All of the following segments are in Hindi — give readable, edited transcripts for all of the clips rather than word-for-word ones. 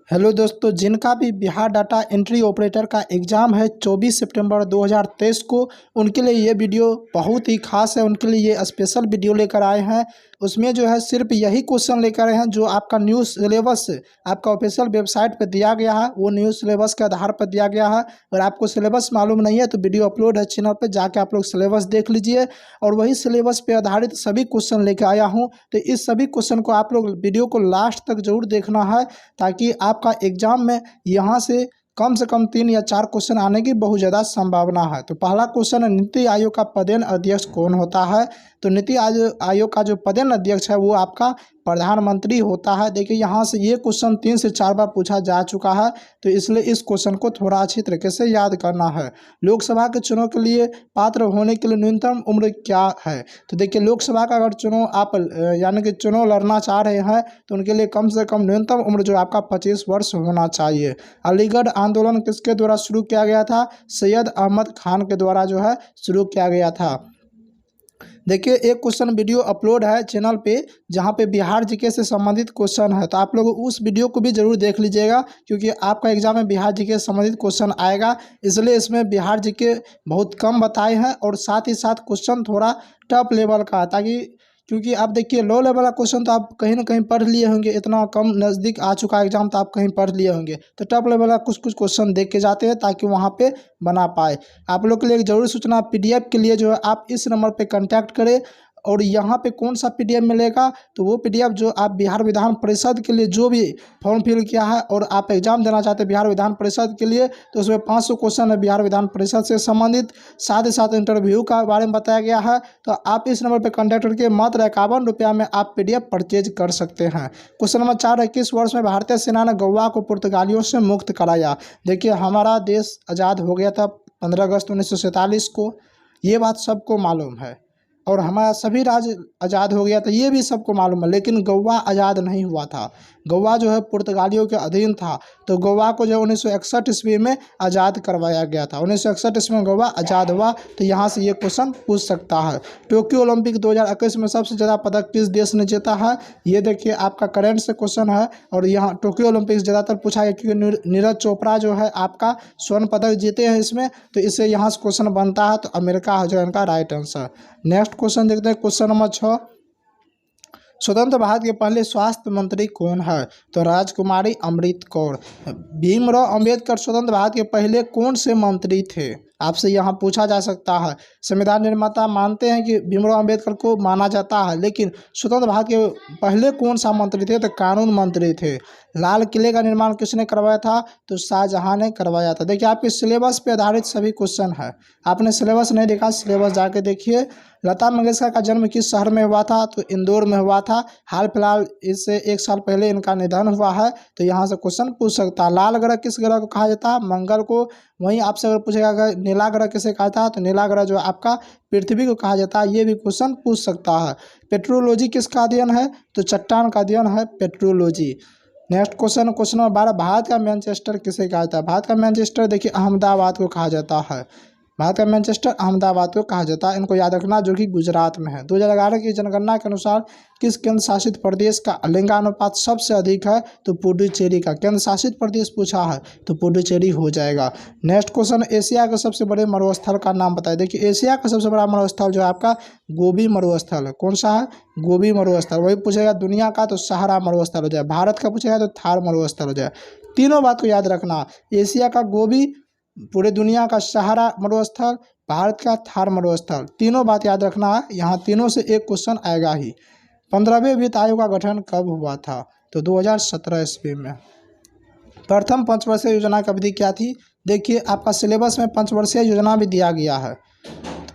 हेलो दोस्तों, जिनका भी बिहार डाटा एंट्री ऑपरेटर का एग्ज़ाम है 24 सितंबर 2023 को, उनके लिए ये वीडियो बहुत ही खास है। उनके लिए ये स्पेशल वीडियो लेकर आए हैं। उसमें जो है सिर्फ यही क्वेश्चन लेकर आए हैं जो आपका न्यू सिलेबस आपका ऑफिशियल वेबसाइट पर दिया गया है, वो न्यू सिलेबस के आधार पर दिया गया है। अगर आपको सिलेबस मालूम नहीं है तो वीडियो अपलोड है चैनल पर, जाके आप लोग सिलेबस देख लीजिए। और वही सिलेबस पे आधारित सभी क्वेश्चन लेकर आया हूँ, तो इस सभी क्वेश्चन को आप लोग वीडियो को लास्ट तक जरूर देखना है, ताकि आपका एग्जाम में यहाँ से कम 3 या 4 क्वेश्चन आने की बहुत ज़्यादा संभावना है। तो पहला क्वेश्चन है, नीति आयोग का पदेन अध्यक्ष कौन होता है? तो नीति आयोग का जो पदेन अध्यक्ष है वो आपका प्रधानमंत्री होता है। देखिए यहाँ से ये क्वेश्चन 3 से 4 बार पूछा जा चुका है, तो इसलिए इस क्वेश्चन को थोड़ा अच्छी तरीके से याद करना है। लोकसभा के चुनाव के लिए पात्र होने के लिए न्यूनतम उम्र क्या है? तो देखिए लोकसभा का अगर चुनाव आप यानी कि चुनाव लड़ना चाह रहे हैं तो उनके लिए कम से कम न्यूनतम उम्र जो आपका 25 वर्ष होना चाहिए। अलीगढ़ आंदोलन किसके द्वारा शुरू किया गया था? सैयद अहमद खान के द्वारा जो है शुरू किया गया था। देखिए एक क्वेश्चन वीडियो अपलोड है चैनल पे, जहाँ पे बिहार जीके से संबंधित क्वेश्चन है, तो आप लोग उस वीडियो को भी जरूर देख लीजिएगा, क्योंकि आपका एग्जाम में बिहार जीके से संबंधित क्वेश्चन आएगा। इसलिए इसमें बिहार जीके बहुत कम बताए हैं और साथ ही साथ क्वेश्चन थोड़ा टफ लेवल का है, ताकि क्योंकि आप देखिए लो लेवल का क्वेश्चन तो आप कहीं ना कहीं पढ़ लिए होंगे, इतना कम नज़दीक आ चुका है एग्जाम तो आप कहीं पढ़ लिए होंगे। तो टॉप लेवल का कुछ कुछ क्वेश्चन देख के जाते हैं ताकि वहाँ पे बना पाए। आप लोग के लिए एक जरूरी सूचना, पीडीएफ के लिए जो है आप इस नंबर पे कांटेक्ट करें। और यहाँ पे कौन सा पीडीएफ मिलेगा? तो वो पीडीएफ जो आप बिहार विधान परिषद के लिए जो भी फॉर्म फिल किया है और आप एग्जाम देना चाहते हैं बिहार विधान परिषद के लिए, तो उसमें 500 क्वेश्चन है बिहार विधान परिषद से संबंधित, साथ ही साथ इंटरव्यू का बारे में बताया गया है। तो आप इस नंबर पर कॉन्टैक्ट करके मात्र 51 रुपया में आप पीडीएफ परचेज कर सकते हैं। क्वेश्चन नंबर 4 है, किस वर्ष में भारतीय सेना ने गोवा को पुर्तगालियों से मुक्त कराया? देखिए हमारा देश आज़ाद हो गया था 15 अगस्त 1947 को, ये बात सबको मालूम है। और हमारा सभी राज्य आज़ाद हो गया था, ये भी सबको मालूम है। लेकिन गोवा आज़ाद नहीं हुआ था, गोवा जो है पुर्तगालियों के अधीन था। तो गोवा को जो 1961 ईस्वी में आज़ाद करवाया गया था, 1961 ईस्वी में गोवा आज़ाद हुआ। तो यहाँ से ये क्वेश्चन पूछ सकता है। टोक्यो ओलंपिक 2021 में सबसे ज़्यादा पदक किस देश ने जीता है? ये देखिए आपका करंट से क्वेश्चन है, और यहाँ टोक्यो ओलंपिक ज़्यादातर पूछा गया क्योंकि नीरज चोपड़ा जो है आपका स्वर्ण पदक जीते हैं इसमें, तो इससे यहाँ से क्वेश्चन बनता है। तो अमेरिका हो जाए इनका राइट आंसर। नेक्स्ट क्वेश्चन देखते हैं, क्वेश्चन नंबर 6, स्वतंत्र भारत के पहले स्वास्थ्य मंत्री कौन है? तो राजकुमारी अमृत कौर। भीमराव अंबेडकर स्वतंत्र भारत के पहले कौन से मंत्री थे? आपसे यहाँ पूछा जा सकता है। संविधान निर्माता मानते हैं कि भीमराव अंबेडकर को माना जाता है, लेकिन स्वतंत्र भारत के पहले कौन सा मंत्री थे? तो कानून मंत्री थे। लाल किले का निर्माण किसने करवाया था? तो शाहजहां ने करवाया था। देखिए आपके सिलेबस पे आधारित सभी क्वेश्चन है। आपने सिलेबस नहीं देखा, सिलेबस जाके देखिए। लता मंगेशकर का जन्म किस शहर में हुआ था? तो इंदौर में हुआ था। हाल फिलहाल इससे 1 साल पहले इनका निधन हुआ है। तो यहाँ से क्वेश्चन पूछ सकता है। लाल ग्रह किस ग्रह को कहा जाता है? मंगल को। वहीं आपसे अगर पूछेगा अगर नीला ग्रह किसे कहा था? तो नीला ग्रह जो आपका पृथ्वी को कहा जाता है। ये भी क्वेश्चन पूछ सकता है। पेट्रोलॉजी किसका अध्ययन है? तो चट्टान का अध्ययन है petrology. Next question, question number 12, Bharat का मैनचेस्टर किसे कहा जाता है? भारत का मैनचेस्टर देखिए अहमदाबाद को कहा जाता है। भारत का मैनचेस्टर अहमदाबाद को कहा जाता है। इनको याद रखना, जो कि गुजरात में है। 2011 की जनगणना के अनुसार किस केंद्र शासित प्रदेश का लिंगानुपात सबसे अधिक है? तो पुडुचेरी का। केंद्र शासित प्रदेश पूछा है तो पुडुचेरी हो जाएगा। नेक्स्ट क्वेश्चन, एशिया के सबसे बड़े मरुस्थल का नाम बताइए। देखिए एशिया का सबसे बड़ा मरुस्थल जो है आपका गोबी मरुस्थल है। कौन सा है? गोबी मरुस्थल। वही पूछेगा दुनिया का तो सहारा मरुस्थल हो जाए, भारत का पूछेगा तो थार मरुस्थल हो जाए। तीनों बात को याद रखना, एशिया का गोबी, पूरे दुनिया का सहारा मरुस्थल, भारत का थार मरुस्थल, तीनों बात याद रखना है। यहाँ तीनों से एक क्वेश्चन आएगा ही। 15वें वित्त आयोग का गठन कब हुआ था? तो 2017 ईस्वी में। प्रथम पंचवर्षीय योजना की अवधि क्या थी? देखिए आपका सिलेबस में पंचवर्षीय योजना भी दिया गया है,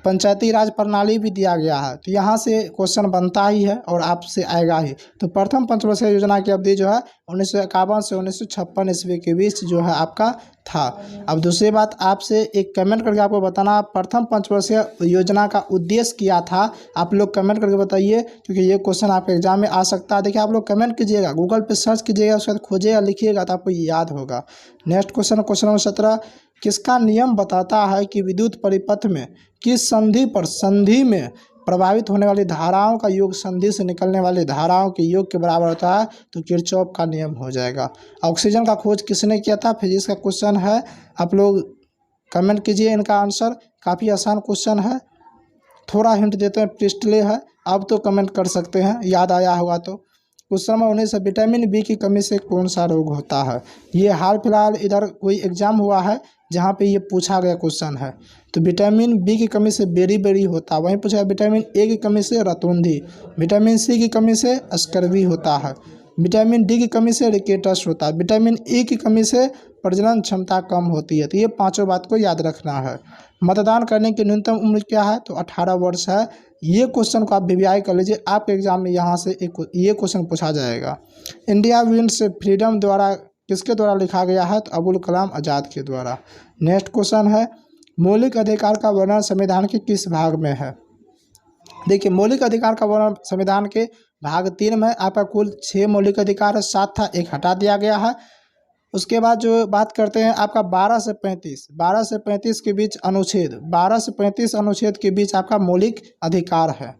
पंचायती राज प्रणाली भी दिया गया है। तो यहाँ से क्वेश्चन बनता ही है और आपसे आएगा ही। तो प्रथम पंचवर्षीय योजना की अवधि जो है 1951 से 1956 ईस्वी के बीच जो है आपका था। अब दूसरी बात, आपसे एक कमेंट करके आपको बताना, प्रथम पंचवर्षीय योजना का उद्देश्य क्या था? आप लोग कमेंट करके बताइए, क्योंकि ये क्वेश्चन आपके एग्जाम में आ सकता है। देखिए आप लोग कमेंट कीजिएगा, गूगल पे सर्च कीजिएगा, उसके बाद खोजिएगा, लिखिएगा तो आपको याद होगा। नेक्स्ट क्वेश्चन, क्वेश्चन नंबर 17, किसका नियम बताता है कि विद्युत परिपथ में किस संधि पर संधि में प्रभावित होने वाली धाराओं का योग संधि से निकलने वाली धाराओं के योग के बराबर होता है तो किरचॉफ का नियम हो जाएगा। ऑक्सीजन का खोज किसने किया था? फिजिक्स का क्वेश्चन है, आप लोग कमेंट कीजिए इनका आंसर। काफ़ी आसान क्वेश्चन है, थोड़ा हिंट देते हैं, प्रिस्टले है, आप तो कमेंट कर सकते हैं याद आया होगा तो। क्वेश्चन नंबर 19 है, विटामिन बी की कमी से कौन सा रोग होता है? ये हाल फिलहाल इधर कोई एग्जाम हुआ है जहाँ पे ये पूछा गया क्वेश्चन है। तो विटामिन बी की कमी से बेरी होता है, वहीं पूछा विटामिन ए की कमी से रतौंधी, विटामिन सी की कमी से स्कर्वी होता है, विटामिन डी की कमी से रिकेटस होता है, विटामिन ई की कमी से प्रजनन क्षमता कम होती है। तो ये पांचों बात को याद रखना है। मतदान करने की न्यूनतम उम्र क्या है? तो 18 वर्ष है। ये क्वेश्चन को आप वीवीआई कर लीजिए, आपके एग्जाम में यहाँ से ये क्वेश्चन पूछा जाएगा। इंडिया विंस फ्रीडम द्वारा किसके द्वारा लिखा गया है? तो अबुल कलाम आज़ाद के द्वारा। नेक्स्ट क्वेश्चन है, मौलिक अधिकार का वर्णन संविधान के किस भाग में है? देखिए, मौलिक अधिकार का वर्णन संविधान के भाग 3 में। आपका कुल 6 मौलिक अधिकार है, 7 था, 1 हटा दिया गया है। उसके बाद जो बात करते हैं आपका 12 से 35 के बीच अनुच्छेद, 12 से 35 अनुच्छेद के बीच आपका मौलिक अधिकार है।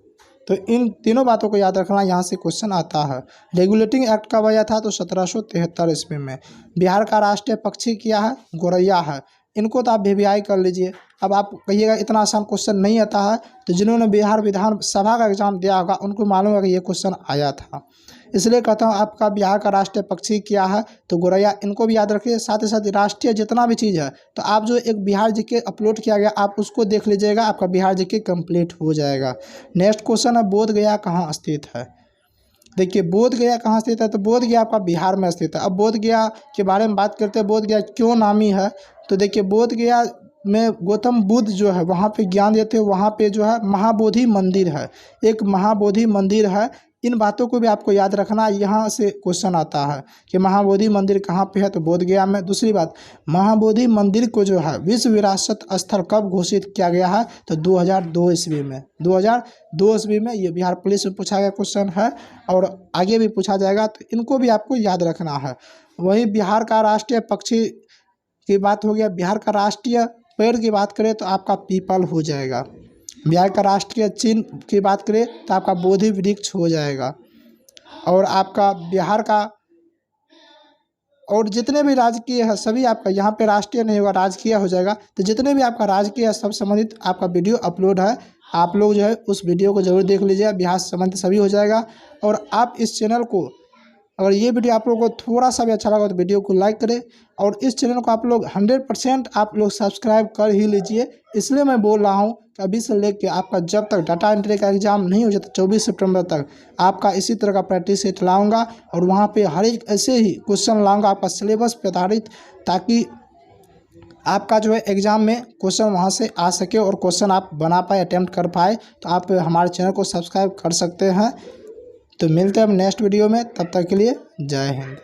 तो इन तीनों बातों को याद रखना, यहाँ से क्वेश्चन आता है। रेगुलेटिंग एक्ट कब आया था? तो 1773 ईस्वी में। बिहार का राष्ट्रीय पक्षी क्या है? गोरैया है। इनको तो आप वीवीआई कर लीजिए। अब आप कहिएगा इतना आसान क्वेश्चन नहीं आता है, तो जिन्होंने बिहार विधानसभा का एग्जाम दिया होगा उनको मालूम है कि ये क्वेश्चन आया था, इसलिए कहता हूँ आपका बिहार का राष्ट्रीय पक्षी क्या है? तो गोरैया। इनको भी याद रखिए। साथ ही साथ राष्ट्रीय जितना भी चीज़ है, तो आप जो एक बिहार जीके अपलोड किया गया आप उसको देख लीजिएगा, आपका बिहार जीके कंप्लीट हो जाएगा। नेक्स्ट क्वेश्चन है, बोध गया कहाँ स्थित है? देखिए, बोध गया कहाँ स्थित है? तो बोध गया आपका बिहार में स्थित है। अब बोध गया के बारे में बात करते हैं, बोध गया क्यों नामी है? तो देखिए, बोध गया में गौतम बुद्ध जो है वहाँ पे ज्ञान देते, वहाँ पे जो है महाबोधि मंदिर है, एक महाबोधि मंदिर है। इन बातों को भी आपको याद रखना, यहाँ से क्वेश्चन आता है कि महाबोधि मंदिर कहाँ पे है? तो बोध गया में। दूसरी बात, महाबोधि मंदिर को जो है विश्व विरासत स्थल कब घोषित किया गया है? तो 2002 ईस्वी में। 2002 ईस्वी में। ये बिहार पुलिस में पूछा गया क्वेश्चन है और आगे भी पूछा जाएगा, तो इनको भी आपको याद रखना है। वहीं बिहार का राष्ट्रीय पक्षी की बात हो गया, बिहार का राष्ट्रीय पेड़ की बात करें तो आपका पीपल हो जाएगा। बिहार का राष्ट्रीय चिन्ह की बात करें तो आपका बोधि वृक्ष हो जाएगा। और आपका बिहार का और जितने भी राजकीय है सभी आपका, यहाँ पे राष्ट्रीय नहीं होगा, राजकीय हो जाएगा। तो जितने भी आपका राजकीय सब संबंधित आपका वीडियो अपलोड है, आप लोग जो है उस वीडियो को जरूर देख लीजिए, बिहार से संबंधित सभी हो जाएगा। और आप इस चैनल को, अगर ये वीडियो आप लोगों को थोड़ा सा भी अच्छा लगा तो वीडियो को लाइक करें, और इस चैनल को आप लोग 100% आप लोग सब्सक्राइब कर ही लीजिए। इसलिए मैं बोल रहा हूँ कि अभी से लेके आपका जब तक डाटा एंट्री का एग्जाम नहीं हो जाता 24 सितंबर तक आपका इसी तरह का प्रैक्टिस सेट लाऊंगा, और वहाँ पे हर एक ऐसे ही क्वेश्चन लाऊंगा आपका सिलेबस पे आधारित, ताकि आपका जो है एग्ज़ाम में क्वेश्चन वहाँ से आ सके और क्वेश्चन आप बना पाए, अटैम्प्ट कर पाए। तो आप हमारे चैनल को सब्सक्राइब कर सकते हैं। तो मिलते हैं हम नेक्स्ट वीडियो में, तब तक के लिए जय हिंद।